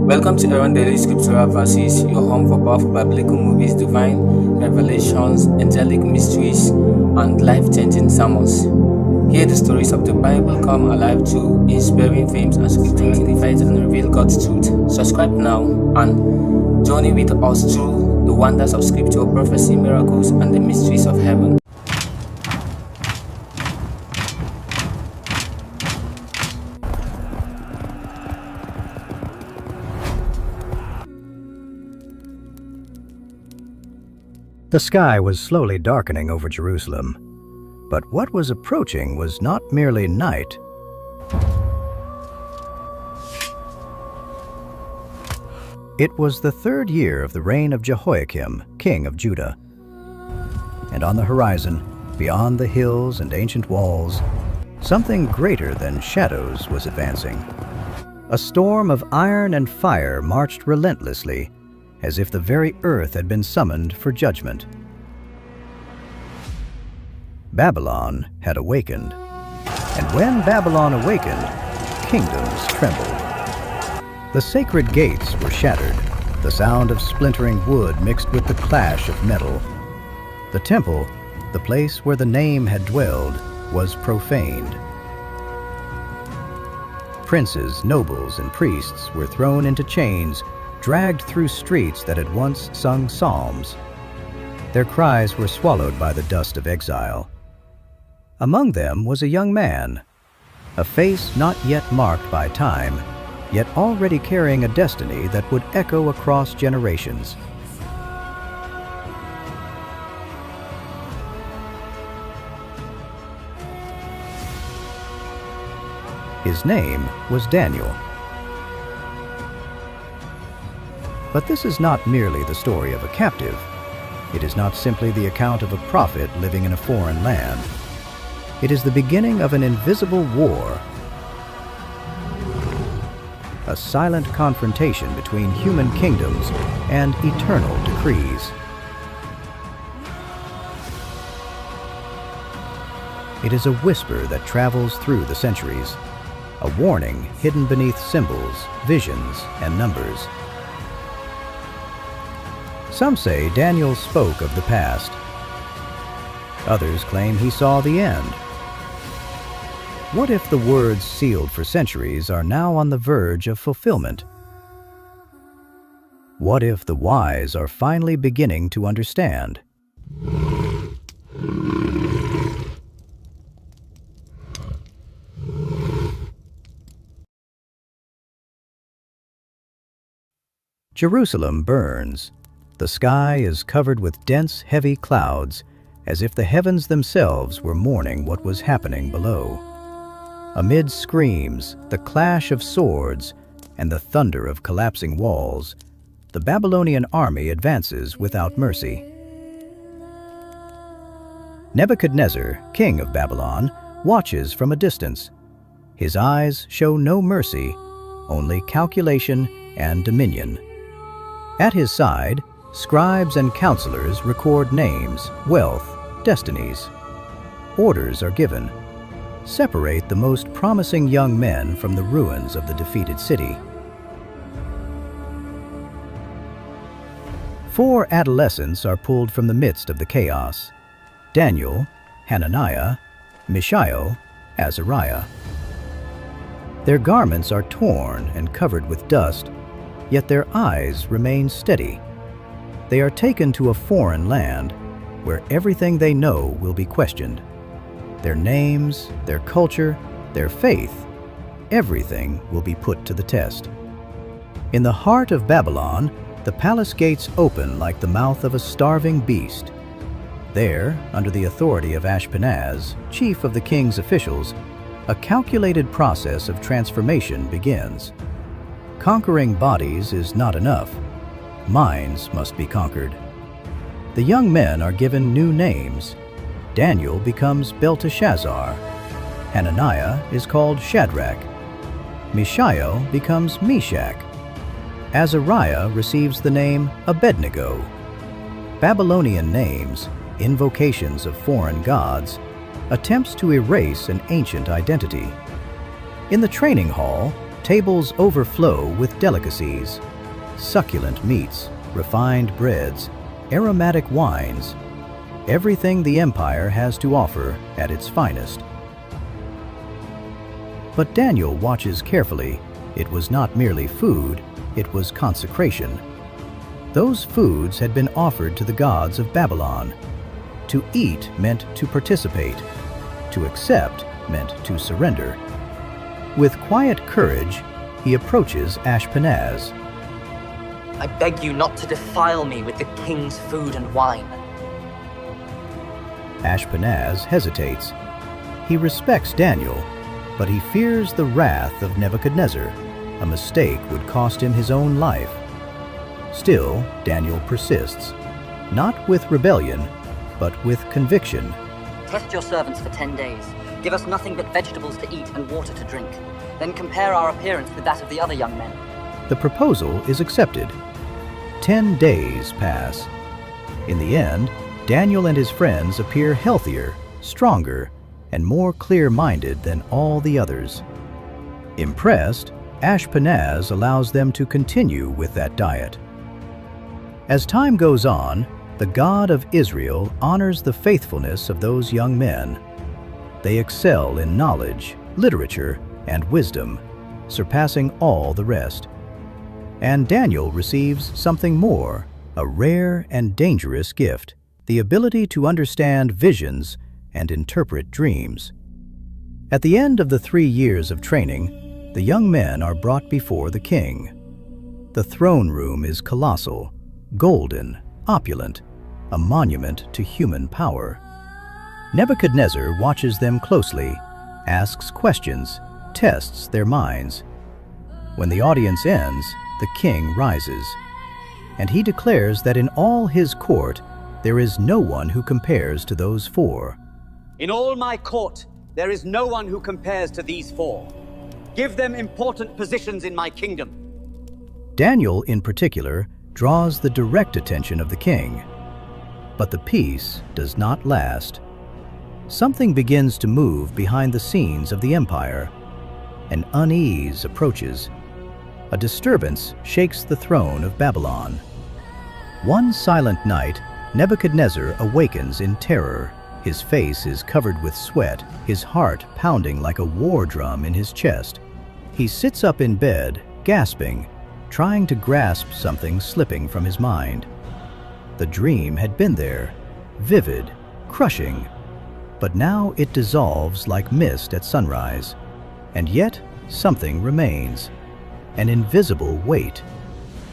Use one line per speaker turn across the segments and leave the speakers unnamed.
Welcome to Aaron Daily Scriptural Verses, your home for powerful biblical movies, divine revelations, angelic mysteries, and life-changing sermons. Hear the stories of the Bible come alive through inspiring films and scriptures that and reveal God's truth. Subscribe now and journey with us through the wonders of Scripture, prophecy, miracles, and the mysteries of heaven.
The sky was slowly darkening over Jerusalem, but what was approaching was not merely night. It was the third year of the reign of Jehoiakim, king of Judah. And on the horizon, beyond the hills and ancient walls, something greater than shadows was advancing. A storm of iron and fire marched relentlessly, as if the very earth had been summoned for judgment. Babylon had awakened, and when Babylon awakened, kingdoms trembled. The sacred gates were shattered, the sound of splintering wood mixed with the clash of metal. The temple, the place where the name had dwelled, was profaned. Princes, nobles, and priests were thrown into chains, dragged through streets that had once sung psalms. Their cries were swallowed by the dust of exile. Among them was a young man, a face not yet marked by time, yet already carrying a destiny that would echo across generations. His name was Daniel. But this is not merely the story of a captive. It is not simply the account of a prophet living in a foreign land. It is the beginning of an invisible war, a silent confrontation between human kingdoms and eternal decrees. It is a whisper that travels through the centuries, a warning hidden beneath symbols, visions, and numbers. Some say Daniel spoke of the past. Others claim he saw the end. What if the words sealed for centuries are now on the verge of fulfillment? What if the wise are finally beginning to understand? Jerusalem burns. The sky is covered with dense, heavy clouds, as if the heavens themselves were mourning what was happening below. Amid screams, the clash of swords, and the thunder of collapsing walls, the Babylonian army advances without mercy. Nebuchadnezzar, king of Babylon, watches from a distance. His eyes show no mercy, only calculation and dominion. At his side, scribes and counselors record names, wealth, destinies. Orders are given. Separate the most promising young men from the ruins of the defeated city. 4 adolescents are pulled from the midst of the chaos: Daniel, Hananiah, Mishael, Azariah. Their garments are torn and covered with dust, yet their eyes remain steady. They are taken to a foreign land where everything they know will be questioned. Their names, their culture, their faith, everything will be put to the test. In the heart of Babylon, the palace gates open like the mouth of a starving beast. There, under the authority of Ashpenaz, chief of the king's officials, a calculated process of transformation begins. Conquering bodies is not enough. Minds must be conquered. The young men are given new names. Daniel becomes Belteshazzar. Hananiah is called Shadrach. Mishael becomes Meshach. Azariah receives the name Abednego. Babylonian names, invocations of foreign gods, attempts to erase an ancient identity. In the training hall, Tables overflow with delicacies, succulent meats, refined breads, aromatic wines, everything the empire has to offer at its finest. But Daniel watches carefully. It was not merely food, it was consecration. Those foods had been offered to the gods of Babylon. To eat meant to participate. To accept meant to surrender. With quiet courage, he approaches Ashpenaz.
I beg you not to defile me with the king's food and wine.
Ashpenaz hesitates. He respects Daniel, but he fears the wrath of Nebuchadnezzar. A mistake would cost him his own life. Still, Daniel persists, not with rebellion, but with conviction.
Test your servants for 10 days. Give us nothing but vegetables to eat and water to drink. Then compare our appearance with that of the other young men.
The proposal is accepted. 10 days pass. In the end, Daniel and his friends appear healthier, stronger, and more clear-minded than all the others. Impressed, Ashpenaz allows them to continue with that diet. As time goes on, the God of Israel honors the faithfulness of those young men. They excel in knowledge, literature, and wisdom, surpassing all the rest. And Daniel receives something more, a rare and dangerous gift, the ability to understand visions and interpret dreams. At the end of the 3 years of training, the young men are brought before the king. The throne room is colossal, golden, opulent, a monument to human power. Nebuchadnezzar watches them closely, asks questions, tests their minds. When the audience ends, the king rises, and he declares that in all his court there is no one who compares to those 4.
In all my court, there is no one who compares to these 4. Give them important positions in my kingdom.
Daniel, in particular, draws the direct attention of the king. But the peace does not last. Something begins to move behind the scenes of the empire. An unease approaches. A disturbance shakes the throne of Babylon. One silent night, Nebuchadnezzar awakens in terror. His face is covered with sweat, his heart pounding like a war drum in his chest. He sits up in bed, gasping, trying to grasp something slipping from his mind. The dream had been there, vivid, crushing, but now it dissolves like mist at sunrise. And yet, something remains. An invisible weight.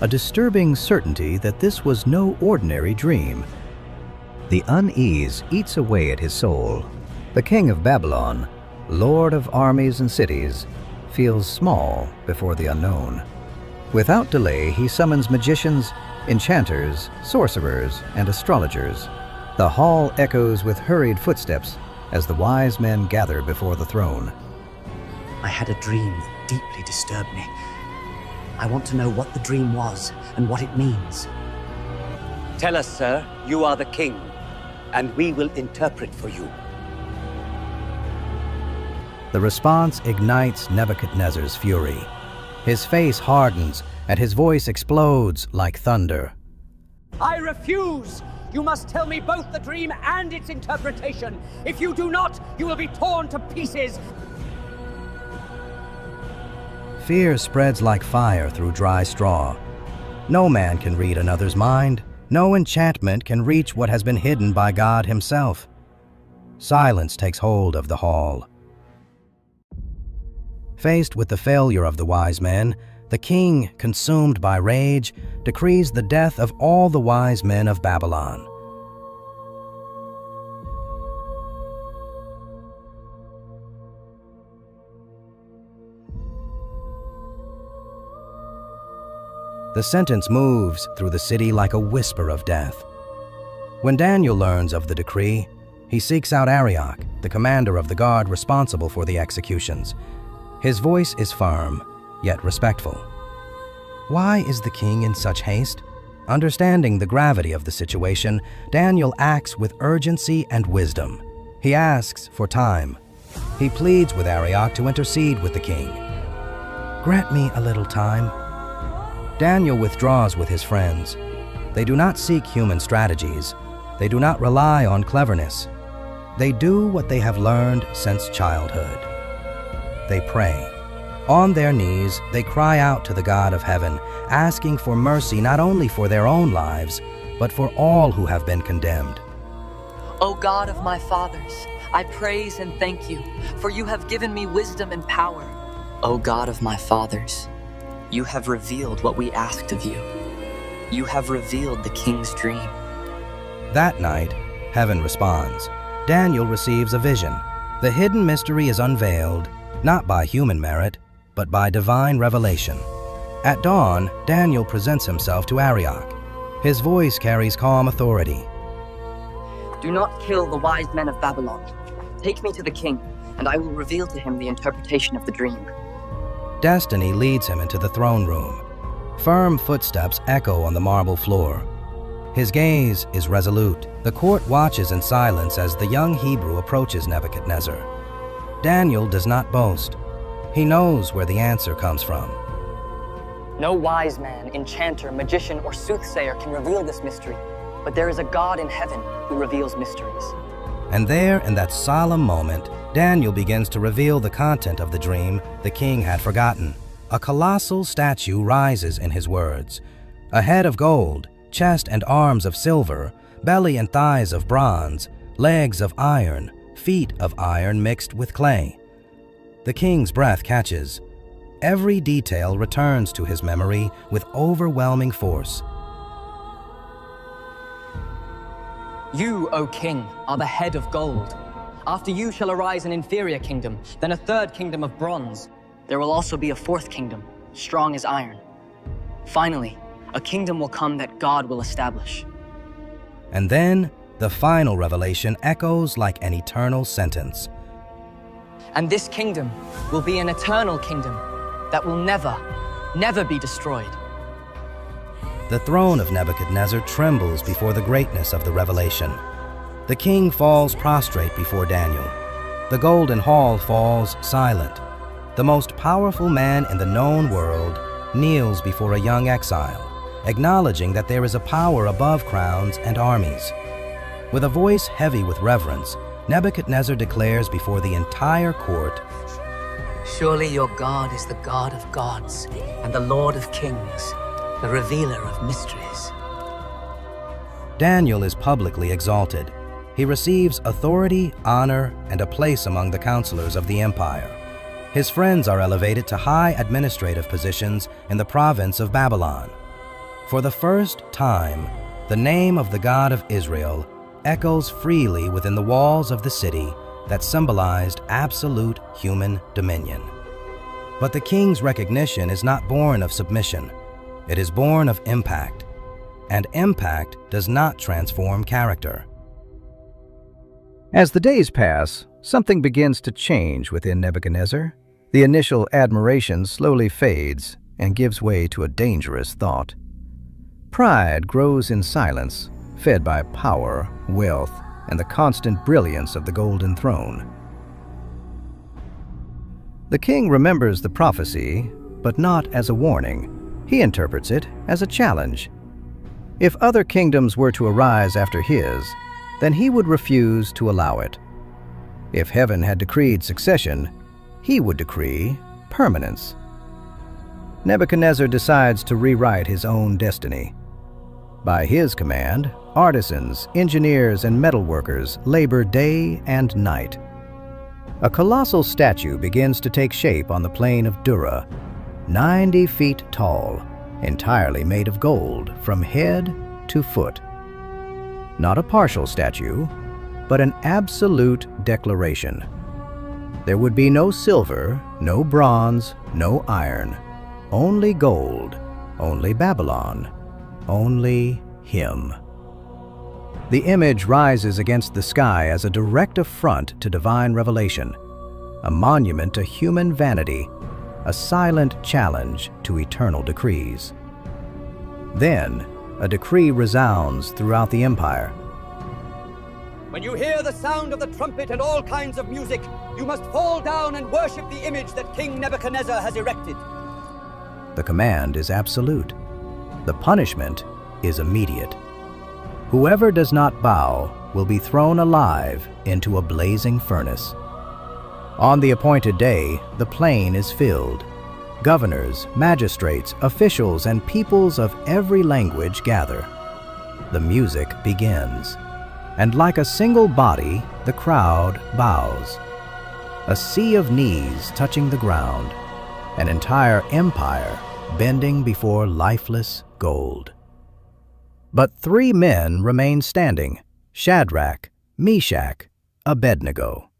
A disturbing certainty that this was no ordinary dream. The unease eats away at his soul. The king of Babylon, lord of armies and cities, feels small before the unknown. Without delay, he summons magicians, enchanters, sorcerers, and astrologers. The hall echoes with hurried footsteps as the wise men gather before the throne.
I had a dream that deeply disturbed me. I want to know what the dream was and what it means.
Tell us, sir, you are the king, and we will interpret for you.
The response ignites Nebuchadnezzar's fury. His face hardens, and his voice explodes like thunder.
I refuse! You must tell me both the dream and its interpretation. If you do not, you will be torn to pieces.
Fear spreads like fire through dry straw. No man can read another's mind. No enchantment can reach what has been hidden by God himself. Silence takes hold of the hall. Faced with the failure of the wise men, the king, consumed by rage, decrees the death of all the wise men of Babylon. The sentence moves through the city like a whisper of death. When Daniel learns of the decree, he seeks out Arioch, the commander of the guard responsible for the executions. His voice is firm, yet respectful. Why is the king in such haste? Understanding the gravity of the situation, Daniel acts with urgency and wisdom. He asks for time. He pleads with Arioch to intercede with the king.
grant me a little time." Daniel withdraws with his friends. They do not seek human strategies. They do not rely on cleverness. They do what they have learned since childhood. They pray. On their knees, they cry out to the God of heaven, asking for mercy not only for their own lives, but for all who have been condemned.
O God of my fathers, I praise and thank you, for you have given me wisdom and power.
O God of my fathers, you have revealed what we asked of you. You have revealed the king's dream.
That night, heaven responds. Daniel receives a vision. The hidden mystery is unveiled, not by human merit, but by divine revelation. At dawn, Daniel presents himself to Arioch. His voice carries calm authority.
Do not kill the wise men of Babylon. Take me to the king, and I will reveal to him the interpretation of the dream.
Destiny leads him into the throne room. Firm footsteps echo on the marble floor. His gaze is resolute. The court watches in silence as the young Hebrew approaches Nebuchadnezzar. Daniel does not boast. He knows where the answer comes from.
No wise man, enchanter, magician, or soothsayer can reveal this mystery, but there is a God in heaven who reveals mysteries.
And there, in that solemn moment, Daniel begins to reveal the content of the dream the king had forgotten. A colossal statue rises in his words. A head of gold, chest and arms of silver, belly and thighs of bronze, legs of iron, feet of iron mixed with clay. The king's breath catches. Every detail returns to his memory with overwhelming force.
You, O king, are the head of gold. After you shall arise an inferior kingdom, then a third kingdom of bronze.
There will also be a fourth kingdom, strong as iron. Finally, a kingdom will come that God will establish.
And then, the final revelation echoes like an eternal sentence.
And this kingdom will be an eternal kingdom that will never, never be destroyed.
The throne of Nebuchadnezzar trembles before the greatness of the revelation. The king falls prostrate before Daniel. The golden hall falls silent. The most powerful man in the known world kneels before a young exile, acknowledging that there is a power above crowns and armies. With a voice heavy with reverence, Nebuchadnezzar declares before the entire court,
Surely your God is the God of gods and the Lord of kings, the revealer of mysteries.
Daniel is publicly exalted. He receives authority, honor, and a place among the counselors of the empire. His friends are elevated to high administrative positions in the province of Babylon. For the first time, the name of the God of Israel echoes freely within the walls of the city that symbolized absolute human dominion. But the king's recognition is not born of submission. It is born of impact, and impact does not transform character.
As the days pass, something begins to change within Nebuchadnezzar. The initial admiration slowly fades and gives way to a dangerous thought. Pride grows in silence, fed by power, wealth, and the constant brilliance of the golden throne. The king remembers the prophecy, but not as a warning. He interprets it as a challenge. If other kingdoms were to arise after his, then he would refuse to allow it. If heaven had decreed succession, he would decree permanence. Nebuchadnezzar decides to rewrite his own destiny. By his command, artisans, engineers, and metalworkers labor day and night. A colossal statue begins to take shape on the plain of Dura, 90 feet tall, entirely made of gold from head to foot. Not a partial statue, but an absolute declaration. There would be no silver, no bronze, no iron, only gold, only Babylon, only him. The image rises against the sky as a direct affront to divine revelation, a monument to human vanity, a silent challenge to eternal decrees. Then, a decree resounds throughout the empire.
When you hear the sound of the trumpet and all kinds of music, you must fall down and worship the image that King Nebuchadnezzar has erected.
The command is absolute. The punishment is immediate. Whoever does not bow will be thrown alive into a blazing furnace. On the appointed day, the plain is filled. Governors, magistrates, officials, and peoples of every language gather. The music begins, and like a single body, the crowd bows. A sea of knees touching the ground, an entire empire bending before lifeless gold. But 3 men remain standing: Shadrach, Meshach, Abednego.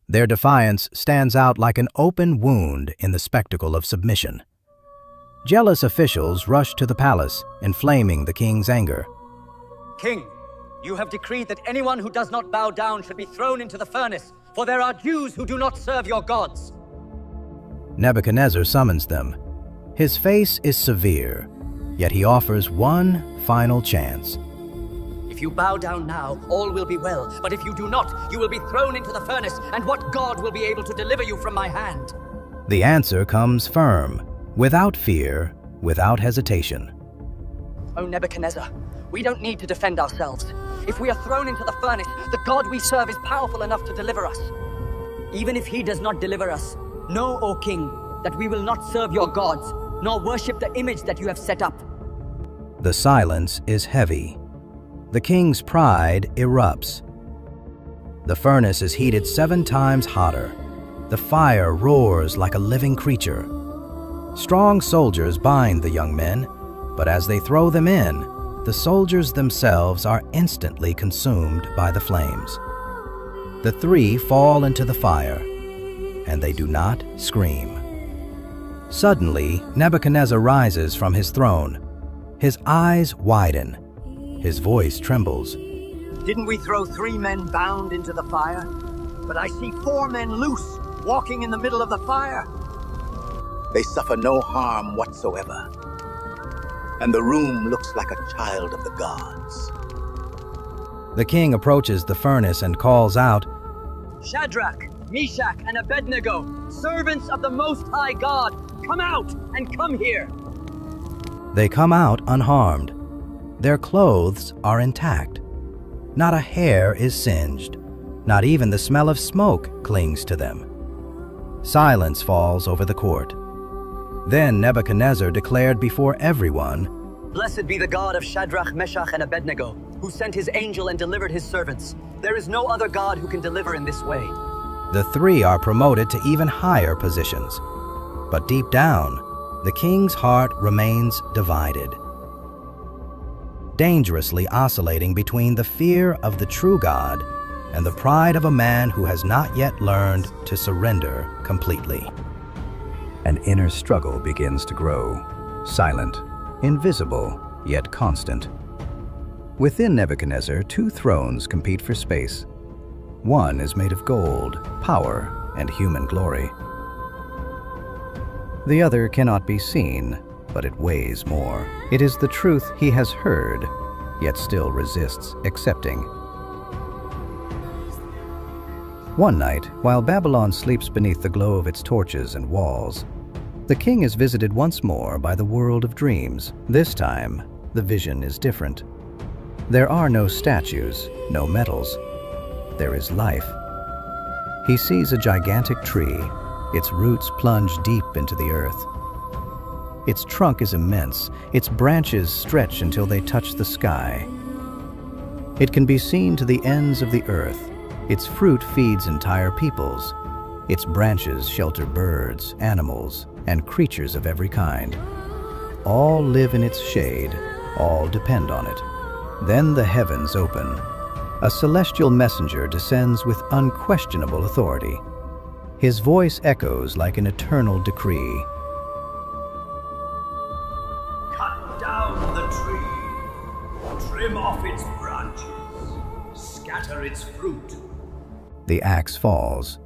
Their defiance stands out like an open wound in the spectacle of submission. Jealous officials rush to the palace, inflaming the king's anger.
King, you have decreed that anyone who does not bow down should be thrown into the furnace, for there are Jews who do not serve your gods.
Nebuchadnezzar summons them. His face is severe, yet he offers one final chance.
If you bow down now, all will be well. But if you do not, you will be thrown into the furnace, and what god will be able to deliver you from my hand?
The answer comes firm, without fear, without hesitation.
O Nebuchadnezzar, we don't need to defend ourselves. If we are thrown into the furnace, the God we serve is powerful enough to deliver us.
Even if he does not deliver us, know, O king, that we will not serve your gods, nor worship the image that you have set up.
The silence is heavy. The king's pride erupts. The furnace is heated 7 times hotter. The fire roars like a living creature. Strong soldiers bind the young men, but as they throw them in, the soldiers themselves are instantly consumed by the flames. The 3 fall into the fire, and they do not scream. Suddenly, Nebuchadnezzar rises from his throne. His eyes widen. His voice trembles.
Didn't we throw 3 men bound into the fire? But I see 4 men loose, walking in the middle of the fire.
They suffer no harm whatsoever. And the room looks like a child of the gods.
The king approaches the furnace and calls out,
Shadrach, Meshach, and Abednego, servants of the Most High God, come out and come here.
They come out unharmed. Their clothes are intact. Not a hair is singed. Not even the smell of smoke clings to them. Silence falls over the court. Then Nebuchadnezzar declared before everyone,
Blessed be the God of Shadrach, Meshach, and Abednego, who sent his angel and delivered his servants. There is no other God who can deliver in this way.
The 3 are promoted to even higher positions. But deep down, the king's heart remains divided, dangerously oscillating between the fear of the true God and the pride of a man who has not yet learned to surrender completely. An inner struggle begins to grow, silent, invisible, yet constant. Within Nebuchadnezzar, 2 thrones compete for space. One is made of gold, power, and human glory. The other cannot be seen, but it weighs more. It is the truth he has heard, yet still resists accepting. One night, while Babylon sleeps beneath the glow of its torches and walls, the king is visited once more by the world of dreams. This time, the vision is different. There are no statues, no metals. There is life. He sees a gigantic tree. Its roots plunge deep into the earth. Its trunk is immense. Its branches stretch until they touch the sky. It can be seen to the ends of the earth. Its fruit feeds entire peoples. Its branches shelter birds, animals, and creatures of every kind. All live in its shade. All depend on it. Then the heavens open. A celestial messenger descends with unquestionable authority. His voice echoes like an eternal decree.
Cut down the tree. Trim off its branches. Scatter its fruit.
The axe falls.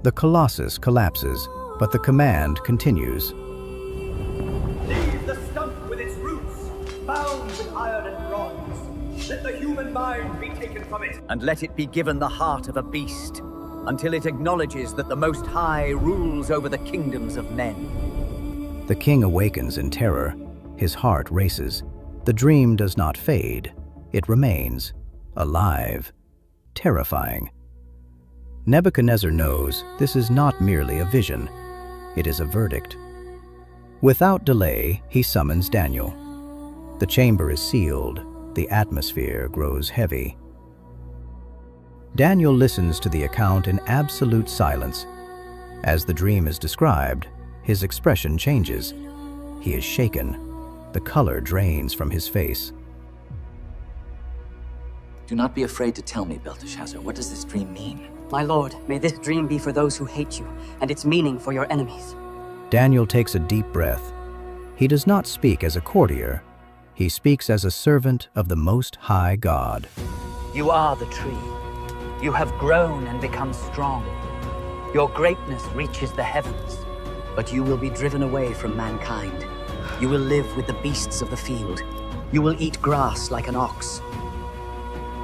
The colossus collapses, but the command continues.
Leave the stump with its roots, bound with iron and bronze. Let the human mind be taken from it, and let it be given the heart of a beast, until it acknowledges that the Most High rules over the kingdoms of men.
The king awakens in terror. His heart races. The dream does not fade. It remains, alive, terrifying. Nebuchadnezzar knows this is not merely a vision. It is a verdict. Without delay, he summons Daniel. The chamber is sealed. The atmosphere grows heavy. Daniel listens to the account in absolute silence. As the dream is described, his expression changes. He is shaken. The color drains from his face.
Do not be afraid to tell me, Belteshazzar. What does this dream mean?
My lord, may this dream be for those who hate you, and its meaning for your enemies.
Daniel takes a deep breath. He does not speak as a courtier. He speaks as a servant of the Most High God.
You are the tree. You have grown and become strong. Your greatness reaches the heavens. But you will be driven away from mankind. You will live with the beasts of the field. You will eat grass like an ox.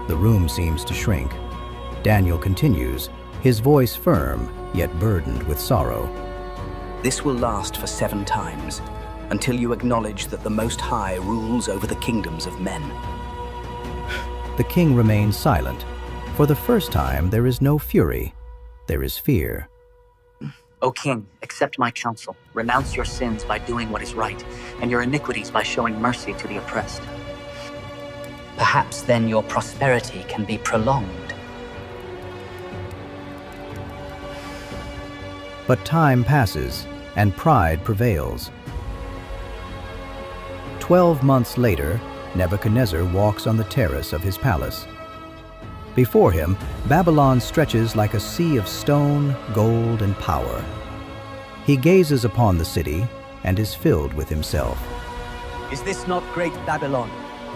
The room seems to shrink. Daniel continues, his voice firm, yet burdened with sorrow.
This will last for 7 times, until you acknowledge that the Most High rules over the kingdoms of men.
The king remains silent. For the first time, there is no fury. There is fear.
O king, accept my counsel. Renounce your sins by doing what is right, and your iniquities by showing mercy to the oppressed. Perhaps then your prosperity can be prolonged.
But time passes, and pride prevails. 12 months later, Nebuchadnezzar walks on the terrace of his palace. Before him, Babylon stretches like a sea of stone, gold, and power. He gazes upon the city and is filled with himself.
Is this not great Babylon,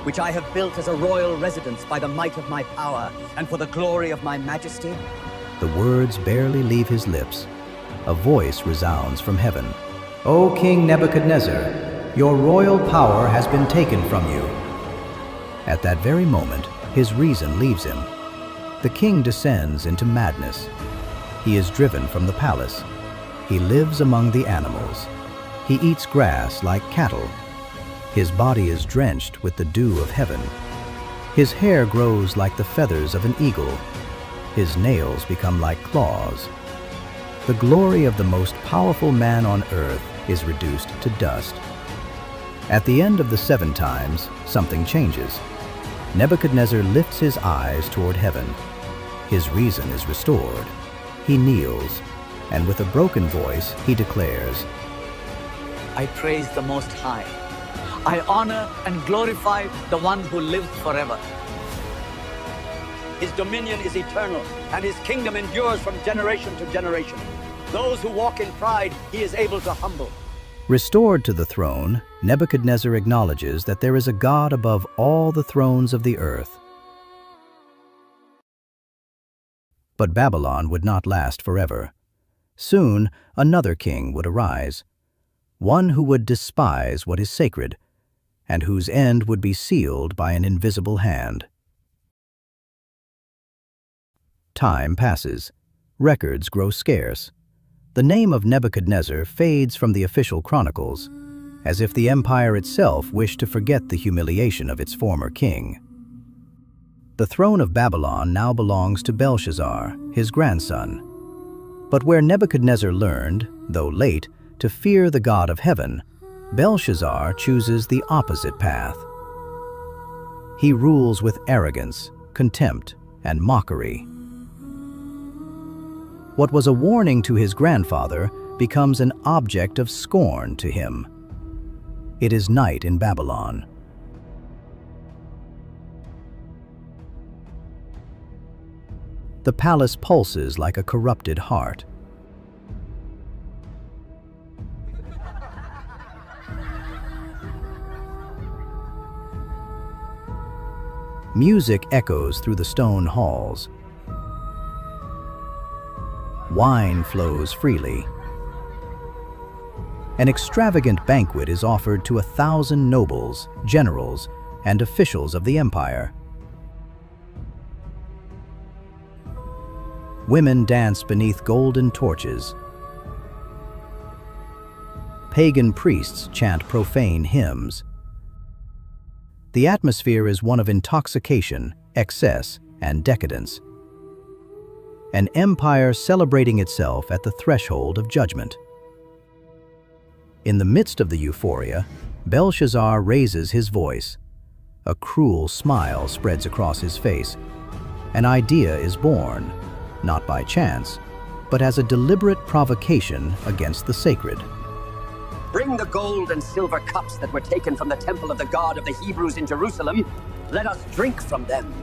which I have built as a royal residence by the might of my power and for the glory of my majesty?
The words barely leave his lips. A voice resounds from heaven. O King Nebuchadnezzar, your royal power has been taken from you. At that very moment, his reason leaves him. The king descends into madness. He is driven from the palace. He lives among the animals. He eats grass like cattle. His body is drenched with the dew of heaven. His hair grows like the feathers of an eagle. His nails become like claws. The glory of the most powerful man on earth is reduced to dust. At the end of the 7 times, something changes. Nebuchadnezzar lifts his eyes toward heaven. His reason is restored. He kneels, and with a broken voice, he declares,
I praise the Most High. I honor and glorify the one who lives forever.
His dominion is eternal, and his kingdom endures from generation to generation. Those who walk in pride, he is able to humble.
Restored to the throne, Nebuchadnezzar acknowledges that there is a God above all the thrones of the earth. But Babylon would not last forever. Soon, another king would arise, one who would despise what is sacred, and whose end would be sealed by an invisible hand. Time passes. Records grow scarce. The name of Nebuchadnezzar fades from the official chronicles, as if the empire itself wished to forget the humiliation of its former king. The throne of Babylon now belongs to Belshazzar, his grandson. But where Nebuchadnezzar learned, though late, to fear the God of heaven, Belshazzar chooses the opposite path. He rules with arrogance, contempt, and mockery. What was a warning to his grandfather becomes an object of scorn to him. It is night in Babylon. The palace pulses like a corrupted heart. Music echoes through the stone halls. Wine flows freely. An extravagant banquet is offered to 1,000 nobles, generals, and officials of the empire. Women dance beneath golden torches. Pagan priests chant profane hymns. The atmosphere is one of intoxication, excess, and decadence. An empire celebrating itself at the threshold of judgment. In the midst of the euphoria, Belshazzar raises his voice. A cruel smile spreads across his face. An idea is born, not by chance, but as a deliberate provocation against the sacred.
Bring the gold and silver cups that were taken from the temple of the God of the Hebrews in Jerusalem. Let us drink from them.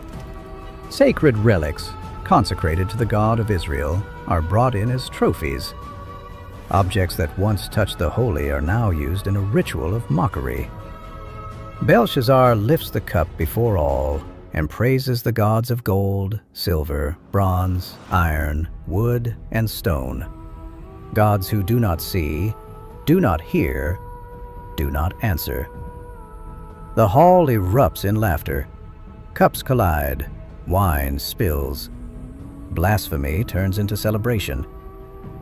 Sacred relics, consecrated to the God of Israel, are brought in as trophies. Objects that once touched the holy are now used in a ritual of mockery. Belshazzar lifts the cup before all and praises the gods of gold, silver, bronze, iron, wood, and stone. Gods who do not see, do not hear, do not answer. The hall erupts in laughter. Cups collide, wine spills. Blasphemy turns into celebration.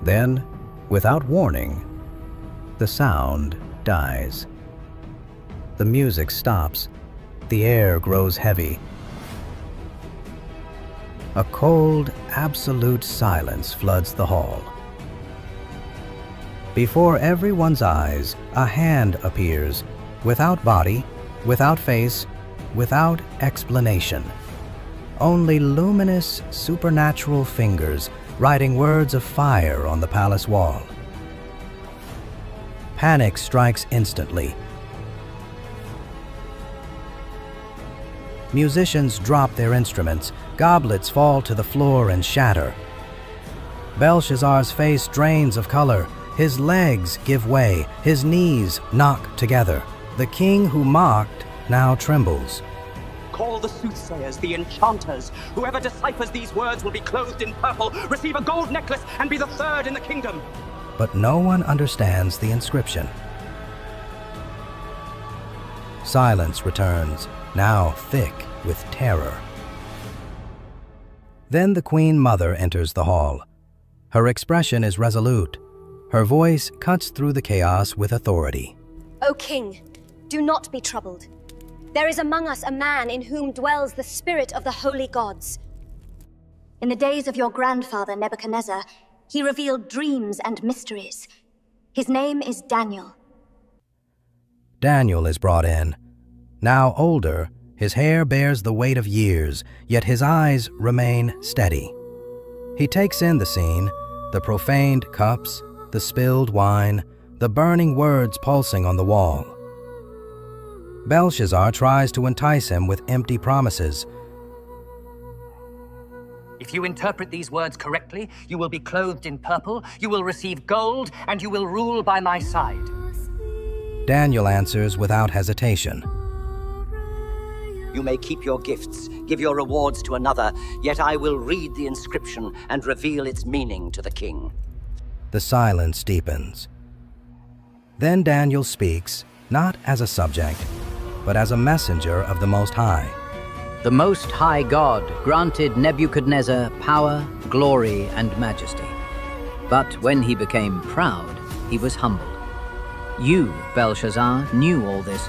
Then, without warning, the sound dies. The music stops. The air grows heavy. A cold, absolute silence floods the hall. Before everyone's eyes, a hand appears, without body, without face, without explanation. Only luminous, supernatural fingers writing words of fire on the palace wall. Panic strikes instantly. Musicians drop their instruments, goblets fall to the floor and shatter. Belshazzar's face drains of color, his legs give way, his knees knock together. The king who mocked now trembles.
Call the soothsayers, the enchanters. Whoever deciphers these words will be clothed in purple, receive a gold necklace, and be the third in the kingdom.
But no one understands the inscription. Silence returns, now thick with terror. Then the Queen Mother enters the hall. Her expression is resolute. Her voice cuts through the chaos with authority.
O king, do not be troubled. There is among us a man in whom dwells the spirit of the holy gods. In the days of your grandfather Nebuchadnezzar, he revealed dreams and mysteries. His name is Daniel.
Daniel is brought in. Now older, his hair bears the weight of years, yet his eyes remain steady. He takes in the scene, the profaned cups, the spilled wine, the burning words pulsing on the wall. Belshazzar tries to entice him with empty promises.
If you interpret these words correctly, you will be clothed in purple, you will receive gold, and you will rule by my side.
Daniel answers without hesitation.
You may keep your gifts, give your rewards to another, yet I will read the inscription and reveal its meaning to the king.
The silence deepens. Then Daniel speaks, not as a subject, but as a messenger of the Most High.
The Most High God granted Nebuchadnezzar power, glory, and majesty. But when he became proud, he was humbled. You, Belshazzar, knew all this,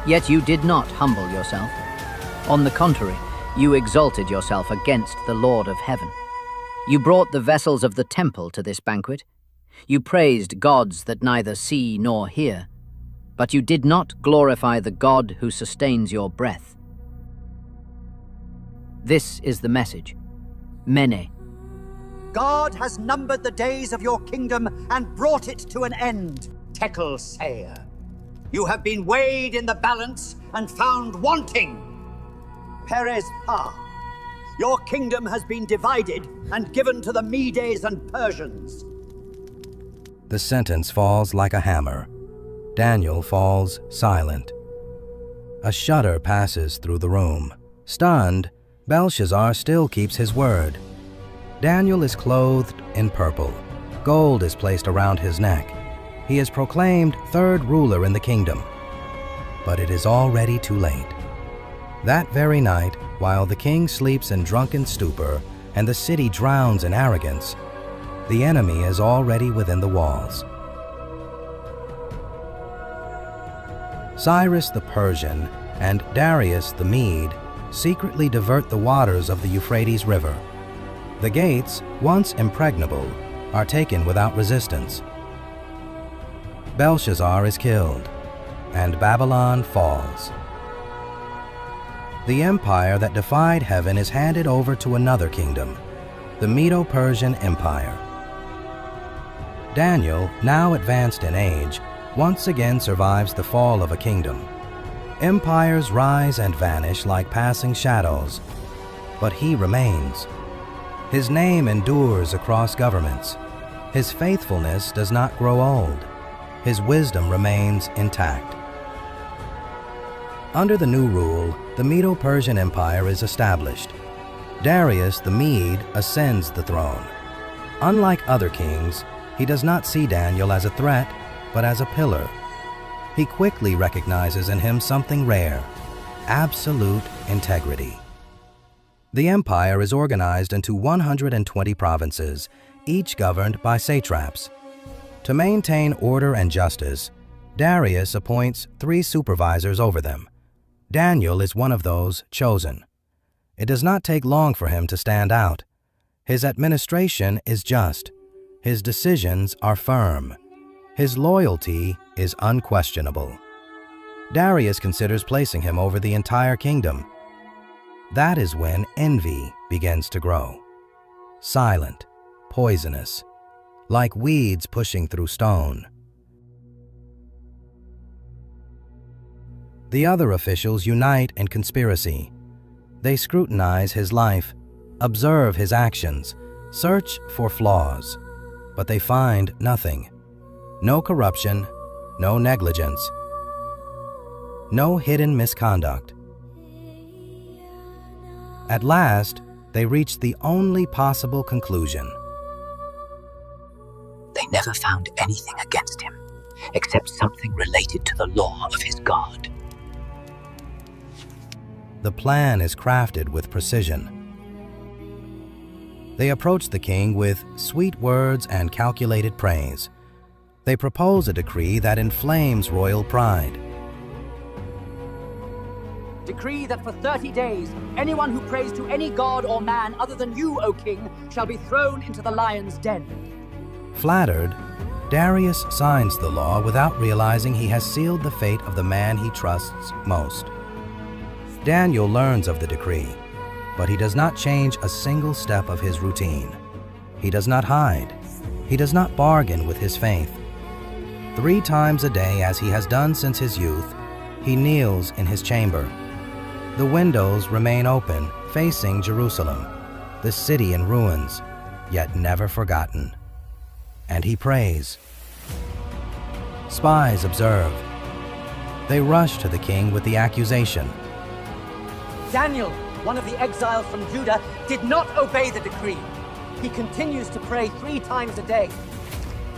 yet you did not humble yourself. On the contrary, you exalted yourself against the Lord of heaven. You brought the vessels of the temple to this banquet. You praised gods that neither see nor hear, but you did not glorify the God who sustains your breath. This is the message. Mene.
God has numbered the days of your kingdom and brought it to an end. Tekel Seir. You have been weighed in the balance and found wanting. Perez Pa. Your kingdom has been divided and given to the Medes and Persians.
The sentence falls like a hammer. Daniel falls silent. A shudder passes through the room. Stunned, Belshazzar still keeps his word. Daniel is clothed in purple. Gold is placed around his neck. He is proclaimed third ruler in the kingdom. But it is already too late. That very night, while the king sleeps in drunken stupor and the city drowns in arrogance, the enemy is already within the walls. Cyrus the Persian and Darius the Mede secretly divert the waters of the Euphrates River. The gates, once impregnable, are taken without resistance. Belshazzar is killed, and Babylon falls. The empire that defied heaven is handed over to another kingdom, the Medo-Persian Empire. Daniel, now advanced in age, once again survives the fall of a kingdom. Empires rise and vanish like passing shadows, but he remains. His name endures across governments. His faithfulness does not grow old. His wisdom remains intact. Under the new rule, the Medo-Persian Empire is established. Darius the Mede ascends the throne. Unlike other kings, he does not see Daniel as a threat, but as a pillar. He quickly recognizes in him something rare: absolute integrity. The empire is organized into 120 provinces, each governed by satraps. To maintain order and justice, Darius appoints 3 supervisors over them. Daniel is one of those chosen. It does not take long for him to stand out. His administration is just. His decisions are firm. His loyalty is unquestionable. Darius considers placing him over the entire kingdom. That is when envy begins to grow. Silent, poisonous, like weeds pushing through stone. The other officials unite in conspiracy. They scrutinize his life, observe his actions, search for flaws, but they find nothing. No corruption, no negligence, no hidden misconduct. At last, they reach the only possible conclusion.
They never found anything against him, except something related to the law of his God.
The plan is crafted with precision. They approach the king with sweet words and calculated praise. They propose a decree that inflames royal pride.
Decree that for 30 days, anyone who prays to any god or man other than you, O king, shall be thrown into the lion's den.
Flattered, Darius signs the law without realizing he has sealed the fate of the man he trusts most. Daniel learns of the decree, but he does not change a single step of his routine. He does not hide. He does not bargain with his faith. 3 times a day, as he has done since his youth, he kneels in his chamber. The windows remain open, facing Jerusalem, the city in ruins, yet never forgotten. And he prays. Spies observe. They rush to the king with the accusation.
Daniel, one of the exiles from Judah, did not obey the decree. He continues to pray 3 times a day.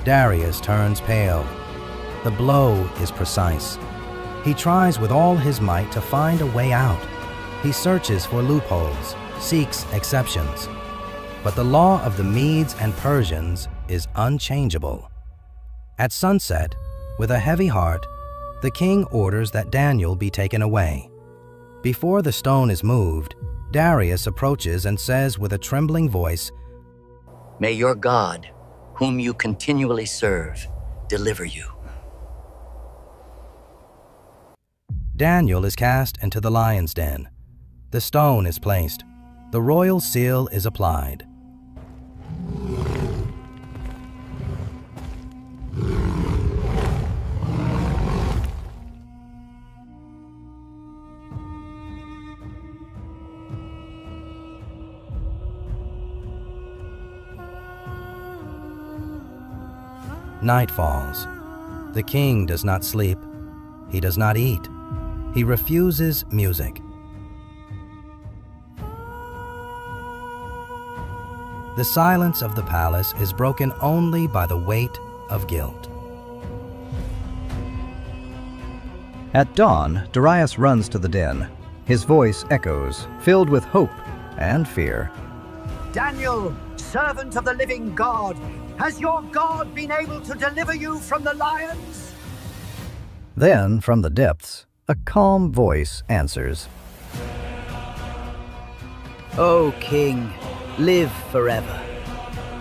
Darius turns pale. The blow is precise. He tries with all his might to find a way out. He searches for loopholes, seeks exceptions. But the law of the Medes and Persians is unchangeable. At sunset, with a heavy heart, the king orders that Daniel be taken away. Before the stone is moved, Darius approaches and says with a trembling voice,
"May your God, whom you continually serve, deliver you."
Daniel is cast into the lion's den. The stone is placed. The royal seal is applied. Night falls. The king does not sleep. He does not eat. He refuses music. The silence of the palace is broken only by the weight of guilt.
At dawn, Darius runs to the den. His voice echoes, filled with hope and fear.
Daniel, servant of the living God, has your God been able to deliver you from the lions?
Then, from the depths, a calm voice answers.
O King, live forever.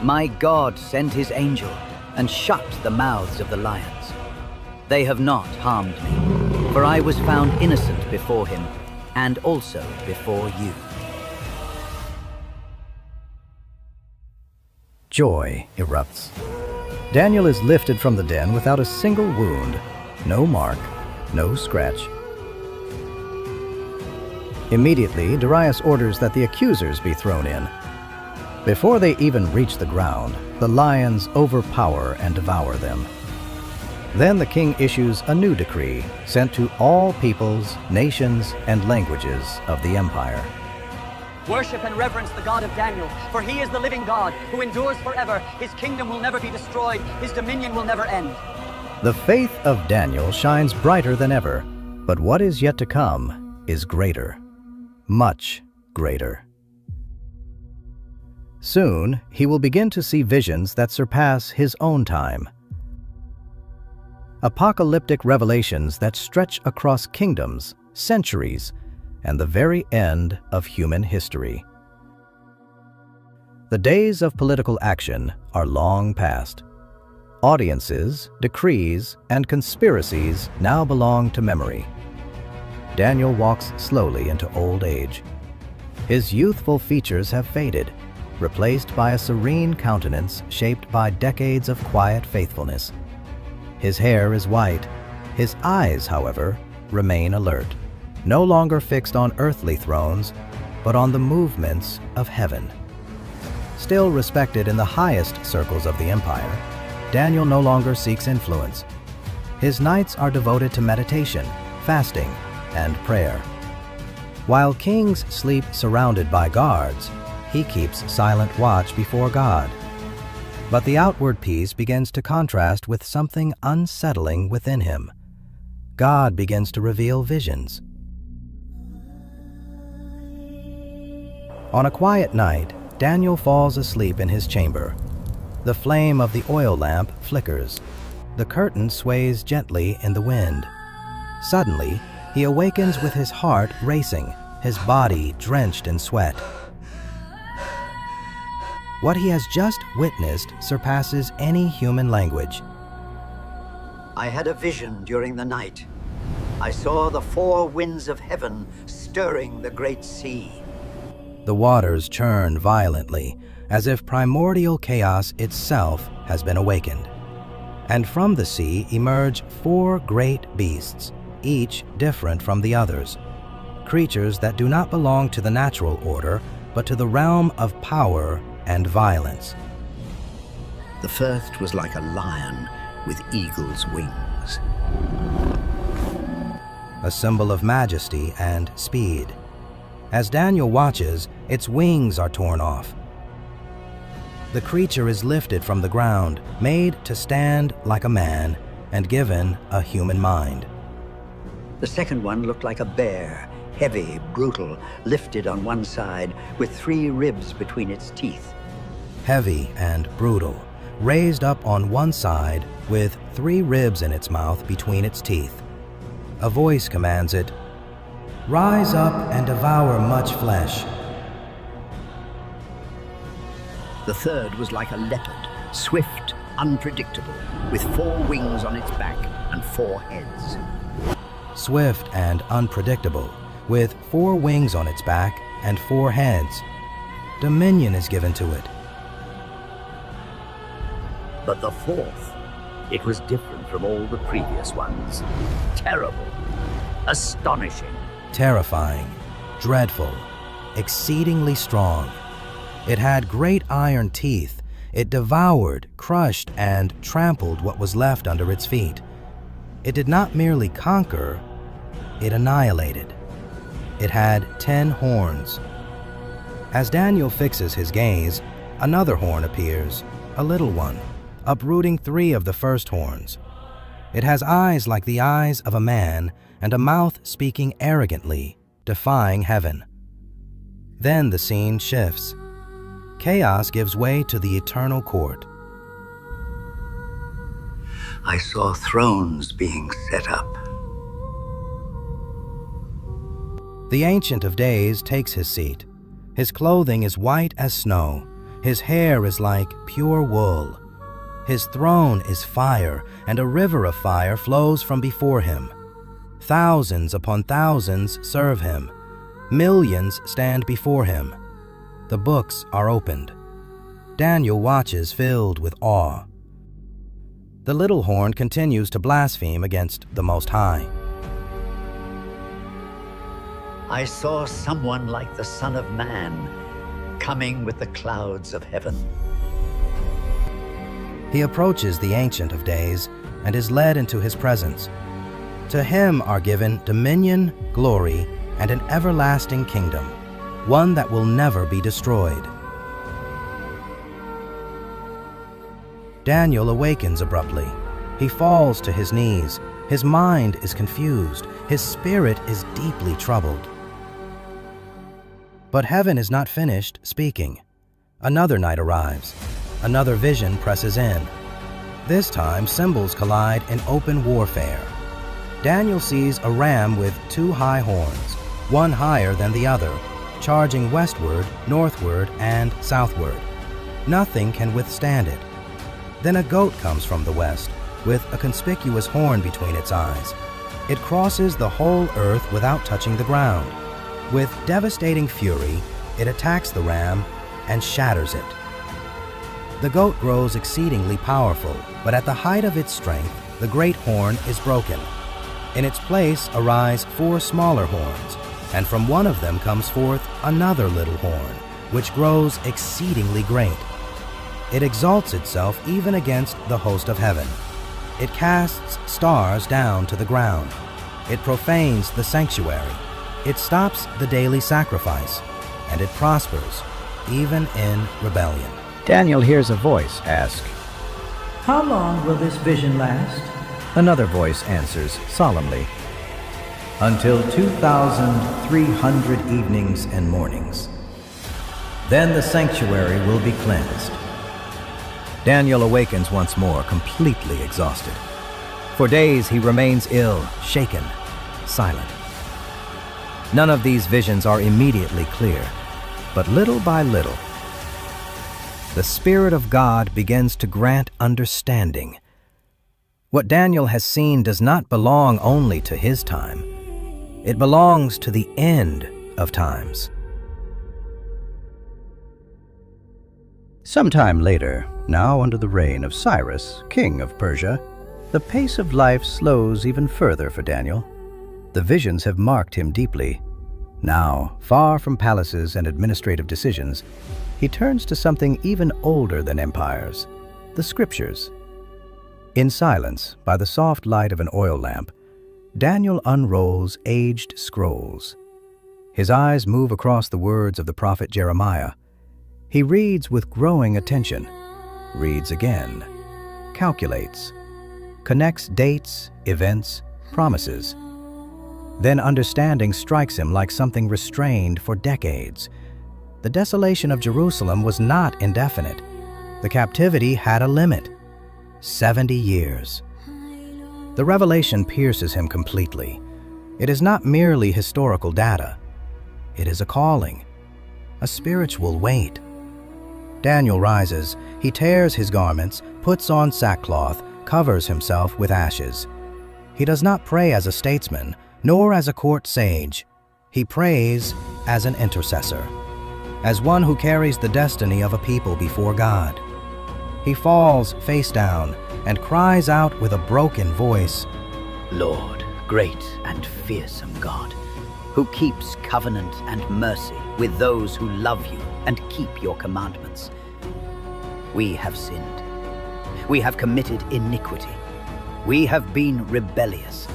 My God sent his angel and shut the mouths of the lions. They have not harmed me, for I was found innocent before him, and also before you.
Joy erupts. Daniel is lifted from the den without a single wound, no mark, no scratch. Immediately, Darius orders that the accusers be thrown in. Before they even reach the ground, the lions overpower and devour them. Then the king issues a new decree sent to all peoples, nations, and languages of the empire.
Worship and reverence the God of Daniel, for he is the living God who endures forever. His kingdom will never be destroyed. His dominion will never end.
The faith of Daniel shines brighter than ever, but what is yet to come is greater, much greater. Soon, he will begin to see visions that surpass his own time. Apocalyptic revelations that stretch across kingdoms, centuries, and the very end of human history. The days of political action are long past. Audiences, decrees, and conspiracies now belong to memory. Daniel walks slowly into old age. His youthful features have faded, replaced by a serene countenance shaped by decades of quiet faithfulness. His hair is white. His eyes, however, remain alert, no longer fixed on earthly thrones, but on the movements of heaven. Still respected in the highest circles of the empire, Daniel no longer seeks influence. His nights are devoted to meditation, fasting, and prayer. While kings sleep surrounded by guards, he keeps silent watch before God. But the outward peace begins to contrast with something unsettling within him. God begins to reveal visions. On a quiet night, Daniel falls asleep in his chamber. The flame of the oil lamp flickers. The curtain sways gently in the wind. Suddenly, he awakens with his heart racing, his body drenched in sweat. What he has just witnessed surpasses any human language.
I had a vision during the night. I saw the four winds of heaven stirring the great sea.
The waters churn violently, as if primordial chaos itself has been awakened. And from the sea emerge four great beasts, each different from the others, creatures that do not belong to the natural order, but to the realm of power and violence.
The first was like a lion with eagle's wings,
a symbol of majesty and speed. As Daniel watches, its wings are torn off. The creature is lifted from the ground, made to stand like a man, and given a human mind.
The second one looked like a bear, heavy, brutal, lifted on one side with 3 ribs between its teeth.
Heavy and brutal, raised up on one side with 3 ribs in its mouth between its teeth. A voice commands it, "Rise up and devour much flesh."
The third was like a leopard, swift, unpredictable, with 4 wings on its back and 4 heads.
Swift and unpredictable, with 4 wings on its back and 4 heads. Dominion is given to it.
But the fourth, it was different from all the previous ones. Terrible, astonishing,
Terrifying, dreadful, exceedingly strong. It had great iron teeth. It devoured, crushed, and trampled what was left under its feet. It did not merely conquer, it annihilated. It had 10 horns. As Daniel fixes his gaze, another horn appears, a little one, uprooting 3 of the first horns. It has eyes like the eyes of a man, and a mouth speaking arrogantly, defying heaven. Then the scene shifts. Chaos gives way to the eternal court.
I saw thrones being set up.
The Ancient of Days takes his seat. His clothing is white as snow. His hair is like pure wool. His throne is fire, and a river of fire flows from before him. Thousands upon thousands serve him. Millions stand before him. The books are opened. Daniel watches filled with awe. The little horn continues to blaspheme against the Most High.
I saw someone like the Son of Man coming with the clouds of heaven.
He approaches the Ancient of Days and is led into his presence. To him are given dominion, glory, and an everlasting kingdom, one that will never be destroyed. Daniel awakens abruptly. He falls to his knees. His mind is confused. His spirit is deeply troubled. But heaven is not finished speaking. Another night arrives. Another vision presses in. This time, symbols collide in open warfare. Daniel sees a ram with two high horns, one higher than the other, charging westward, northward, and southward. Nothing can withstand it. Then a goat comes from the west, with a conspicuous horn between its eyes. It crosses the whole earth without touching the ground. With devastating fury, it attacks the ram and shatters it. The goat grows exceedingly powerful, but at the height of its strength, the great horn is broken. In its place arise four smaller horns, and from one of them comes forth another little horn, which grows exceedingly great. It exalts itself even against the host of heaven. It casts stars down to the ground. It profanes the sanctuary. It stops the daily sacrifice, and it prospers, even in rebellion.
Daniel hears a voice ask,
"How long will this vision last?"
Another voice answers solemnly,
"Until 2,300 evenings and mornings. Then the sanctuary will be cleansed."
Daniel awakens once more, completely exhausted. For days he remains ill, shaken, silent. None of these visions are immediately clear, but little by little, the Spirit of God begins to grant understanding. What Daniel has seen does not belong only to his time. It belongs to the end of times. Sometime later, now under the reign of Cyrus, king of Persia, the pace of life slows even further for Daniel. The visions have marked him deeply. Now, far from palaces and administrative decisions, he turns to something even older than empires, the Scriptures. In silence, by the soft light of an oil lamp, Daniel unrolls aged scrolls. His eyes move across the words of the prophet Jeremiah. He reads with growing attention, reads again, calculates, connects dates, events, promises. Then understanding strikes him like something restrained for decades. The desolation of Jerusalem was not indefinite. The captivity had a limit, 70 years. The revelation pierces him completely. It is not merely historical data. It is a calling, a spiritual weight. Daniel rises. He tears his garments, puts on sackcloth, covers himself with ashes. He does not pray as a statesman, nor as a court sage. He prays as an intercessor, as one who carries the destiny of a people before God. He falls face down and cries out with a broken voice,
Lord, great and fearsome God, who keeps covenant and mercy with those who love you and keep your commandments. We have sinned. We have committed iniquity. We have been rebellious.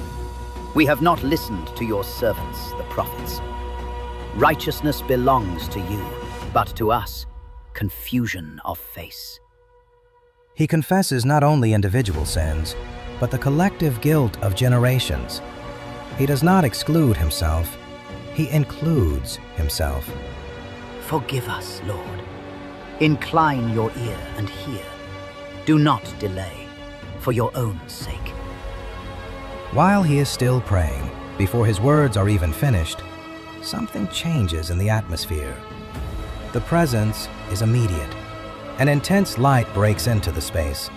We have not listened to your servants, the prophets. Righteousness belongs to you, but to us, confusion of face.
He confesses not only individual sins, but the collective guilt of generations. He does not exclude himself. He includes himself.
Forgive us, Lord. Incline your ear and hear. Do not delay, for your own sake.
While he is still praying, before his words are even finished, something changes in the atmosphere. The presence is immediate. An intense light breaks into the space.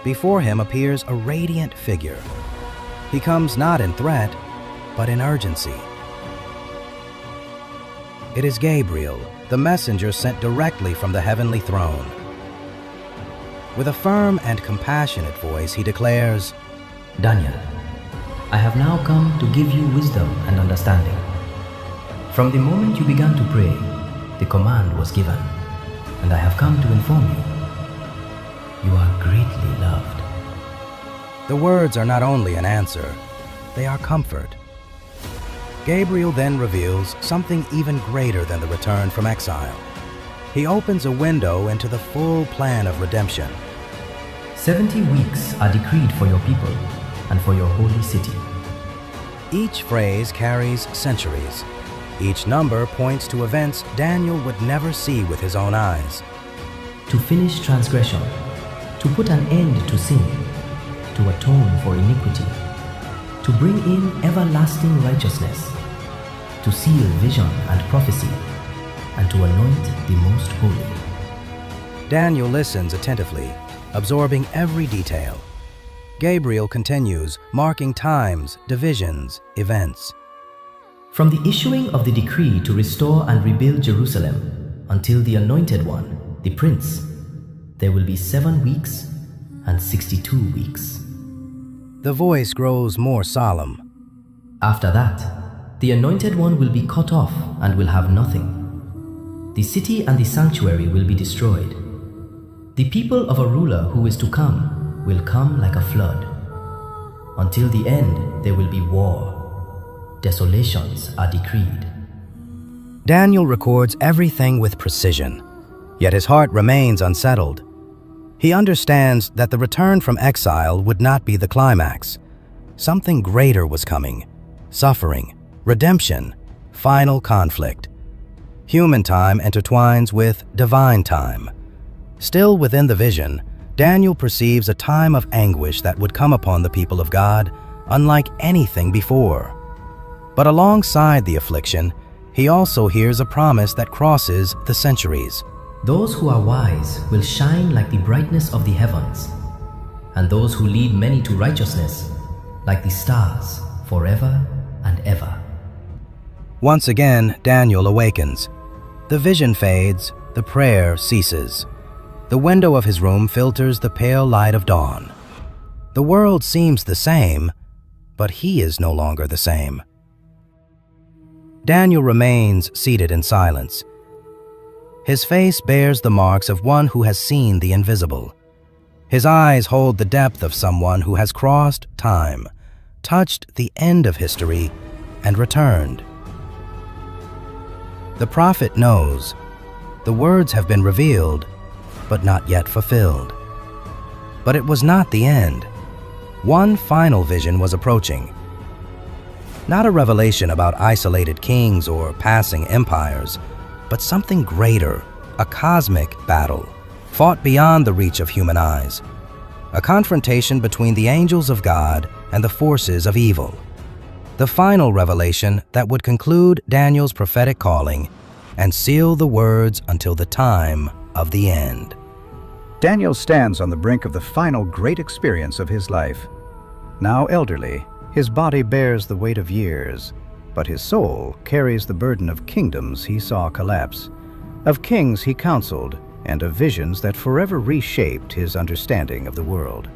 Before him appears a radiant figure. He comes not in threat, but in urgency. It is Gabriel, the messenger sent directly from the heavenly throne. With a firm and compassionate voice, he declares,
Daniel, I have now come to give you wisdom and understanding. From the moment you began to pray, the command was given, and I have come to inform you. You are greatly loved.
The words are not only an answer, they are comfort. Gabriel then reveals something even greater than the return from exile. He opens a window into the full plan of redemption.
70 weeks are decreed for your people and for your holy city.
Each phrase carries centuries. Each number points to events Daniel would never see with his own eyes.
To finish transgression, to put an end to sin, to atone for iniquity, to bring in everlasting righteousness, to seal vision and prophecy, and to anoint the most holy.
Daniel listens attentively, absorbing every detail. Gabriel continues, marking times, divisions, events.
From the issuing of the decree to restore and rebuild Jerusalem until the Anointed One, the Prince, there will be 7 weeks and 62 weeks.
The voice grows more solemn.
After that, the Anointed One will be cut off and will have nothing. The city and the sanctuary will be destroyed. The people of a ruler who is to come will come like a flood. Until the end, there will be war. Desolations are decreed.
Daniel records everything with precision, yet his heart remains unsettled. He understands that the return from exile would not be the climax. Something greater was coming: suffering, redemption, final conflict. Human time intertwines with divine time. Still within the vision, Daniel perceives a time of anguish that would come upon the people of God, unlike anything before. But alongside the affliction, he also hears a promise that crosses the centuries.
Those who are wise will shine like the brightness of the heavens, and those who lead many to righteousness like the stars forever and ever.
Once again, Daniel awakens. The vision fades, the prayer ceases. The window of his room filters the pale light of dawn. The world seems the same, but he is no longer the same. Daniel remains seated in silence. His face bears the marks of one who has seen the invisible. His eyes hold the depth of someone who has crossed time, touched the end of history, and returned. The prophet knows. The words have been revealed, but not yet fulfilled. But it was not the end. One final vision was approaching. Not a revelation about isolated kings or passing empires, but something greater, a cosmic battle, fought beyond the reach of human eyes. A confrontation between the angels of God and the forces of evil. The final revelation that would conclude Daniel's prophetic calling and seal the words until the time of the end.
Daniel stands on the brink of the final great experience of his life. Now elderly, his body bears the weight of years, but his soul carries the burden of kingdoms he saw collapse, of kings he counseled, and of visions that forever reshaped his understanding of the world.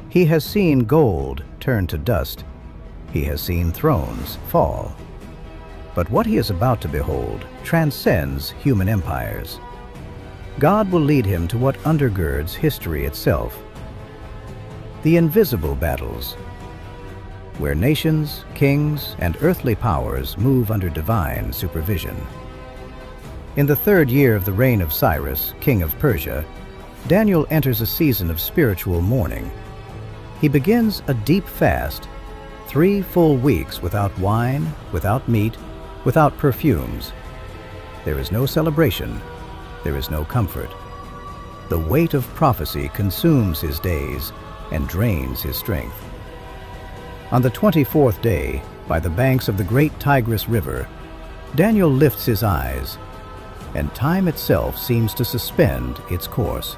He has seen gold turn to dust. He has seen thrones fall. But what he is about to behold transcends human empires. God will lead him to what undergirds history itself. The invisible battles, where nations, kings, and earthly powers move under divine supervision. In the 3rd year of the reign of Cyrus, king of Persia, Daniel enters a season of spiritual mourning. He begins a deep fast, 3 full weeks without wine, without meat, without perfumes. There is no celebration, there is no comfort. The weight of prophecy consumes his days and drains his strength. On the 24th day, by the banks of the great Tigris River, Daniel lifts his eyes, and time itself seems to suspend its course.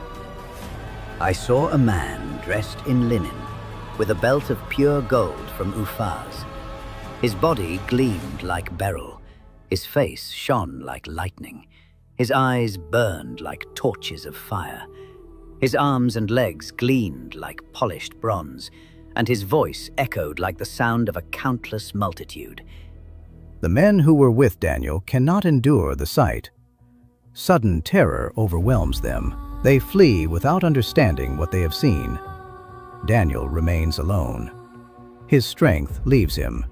I saw a man dressed in linen, with a belt of pure gold from Uphaz. His body gleamed like beryl, his face shone like lightning, his eyes burned like torches of fire, his arms and legs gleamed like polished bronze, and his voice echoed like the sound of a countless multitude.
The men who were with Daniel cannot endure the sight. Sudden terror overwhelms them. They flee without understanding what they have seen. Daniel remains alone. His strength leaves him.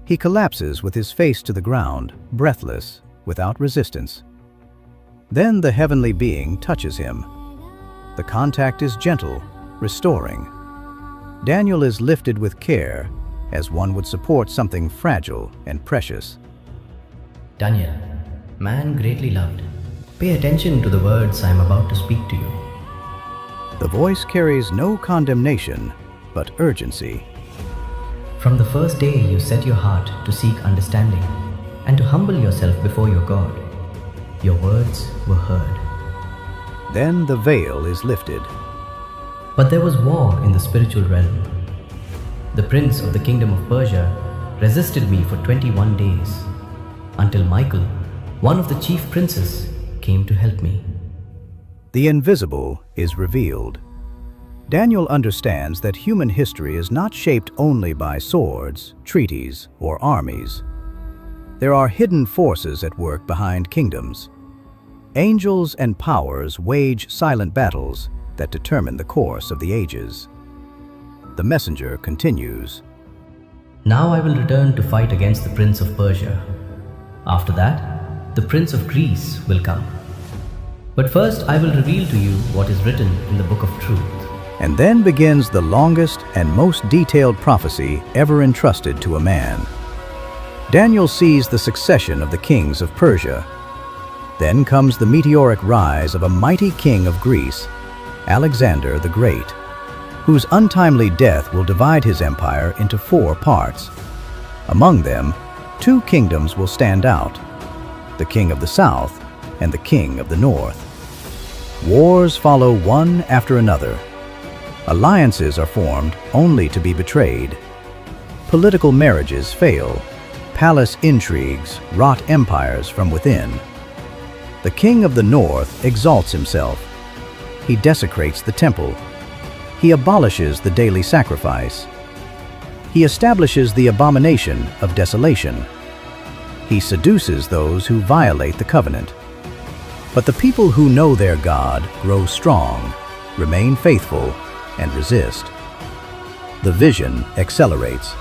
He collapses with his face to the ground, breathless, without resistance. Then the heavenly being touches him. The contact is gentle, restoring. Daniel is lifted with care, as one would support something fragile and precious.
Daniel, man greatly loved, pay attention to the words I am about to speak to you.
The voice carries no condemnation, but urgency.
From the first day you set your heart to seek understanding and to humble yourself before your God, your words were heard.
Then the veil is lifted.
But there was war in the spiritual realm. The prince of the kingdom of Persia resisted me for 21 days, until Michael, one of the chief princes, came to help me.
The invisible is revealed. Daniel understands that human history is not shaped only by swords, treaties, or armies. There are hidden forces at work behind kingdoms. Angels and powers wage silent battles that determine the course of the ages. The messenger continues.
Now I will return to fight against the prince of Persia. After that, the prince of Greece will come. But first I will reveal to you what is written in the book of truth.
And then begins the longest and most detailed prophecy ever entrusted to a man. Daniel sees the succession of the kings of Persia. Then comes the meteoric rise of a mighty king of Greece, Alexander the Great, whose untimely death will divide his empire into 4 parts. Among them, 2 kingdoms will stand out, the king of the south and the king of the north. Wars follow one after another. Alliances are formed only to be betrayed. Political marriages fail. Palace intrigues rot empires from within. The king of the north exalts himself. He desecrates the temple. He abolishes the daily sacrifice. He establishes the abomination of desolation. He seduces those who violate the covenant. But the people who know their God grow strong, remain faithful, and resist. The vision accelerates.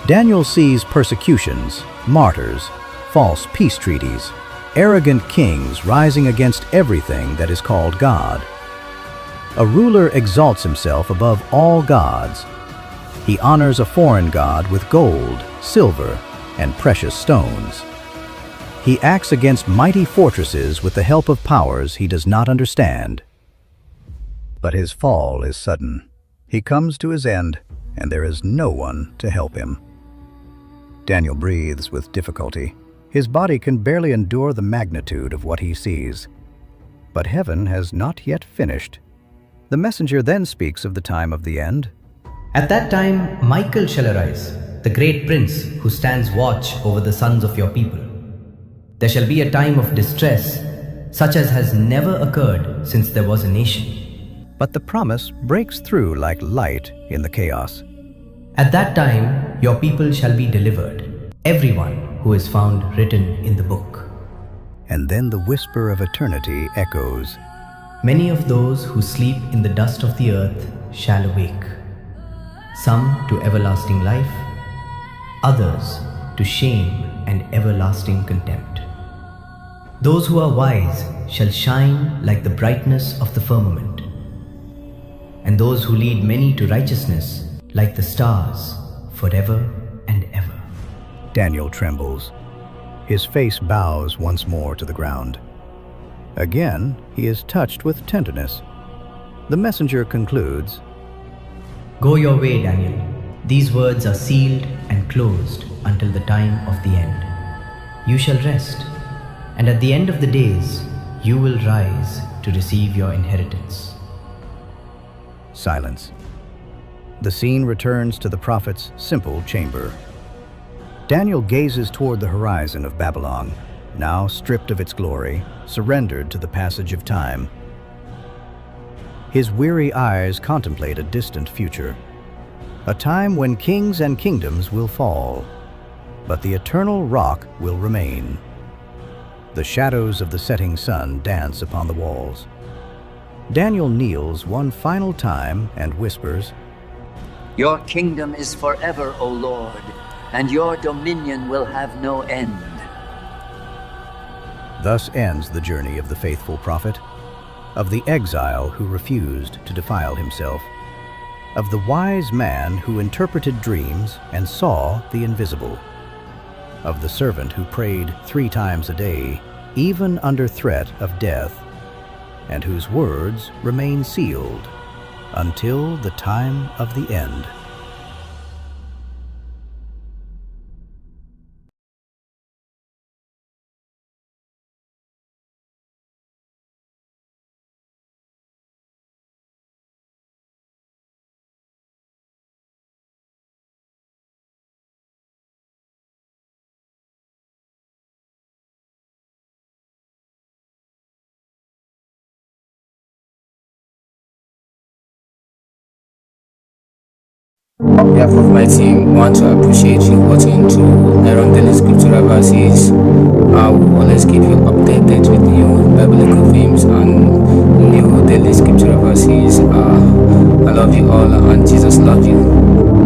Daniel sees persecutions, martyrs, false peace treaties, arrogant kings rising against everything that is called God. A ruler exalts himself above all gods. He honors a foreign god with gold, silver, and precious stones. He acts against mighty fortresses with the help of powers he does not understand. But his fall is sudden. He comes to his end, and there is no one to help him. Daniel breathes with difficulty. His body can barely endure the magnitude of what he sees. But heaven has not yet finished. The messenger then speaks of the time of the end.
At that time, Michael shall arise, the great prince who stands watch over the sons of your people. There shall be a time of distress, such as has never occurred since there was a nation.
But the promise breaks through like light in the chaos.
At that time, your people shall be delivered, everyone who is found written in the book.
And then the whisper of eternity echoes.
Many of those who sleep in the dust of the earth shall awake, some to everlasting life, others to shame and everlasting contempt. Those who are wise shall shine like the brightness of the firmament, and those who lead many to righteousness like the stars forever and ever.
Daniel trembles. His face bows once more to the ground. Again, he is touched with tenderness. The messenger concludes,
Go your way, Daniel. These words are sealed and closed until the time of the end. you shall rest, and at the end of the days, you will rise to receive your inheritance.
Silence. The scene returns to the prophet's simple chamber. Daniel gazes toward the horizon of Babylon, now stripped of its glory, surrendered to the passage of time. His weary eyes contemplate a distant future, a time when kings and kingdoms will fall, but the eternal rock will remain. The shadows of the setting sun dance upon the walls. Daniel kneels one final time and whispers,
Your kingdom is forever, O Lord, and your dominion will have no end.
Thus ends the journey of the faithful prophet, of the exile who refused to defile himself, of the wise man who interpreted dreams and saw the invisible, of the servant who prayed 3 times a day, even under threat of death, and whose words remain sealed until the time of the end.
On behalf of my team, we want to appreciate you watching through Aaron Daily Scriptural Verses. I will always keep you updated with new biblical themes and new daily scriptural verses. I love you all, and Jesus loves you.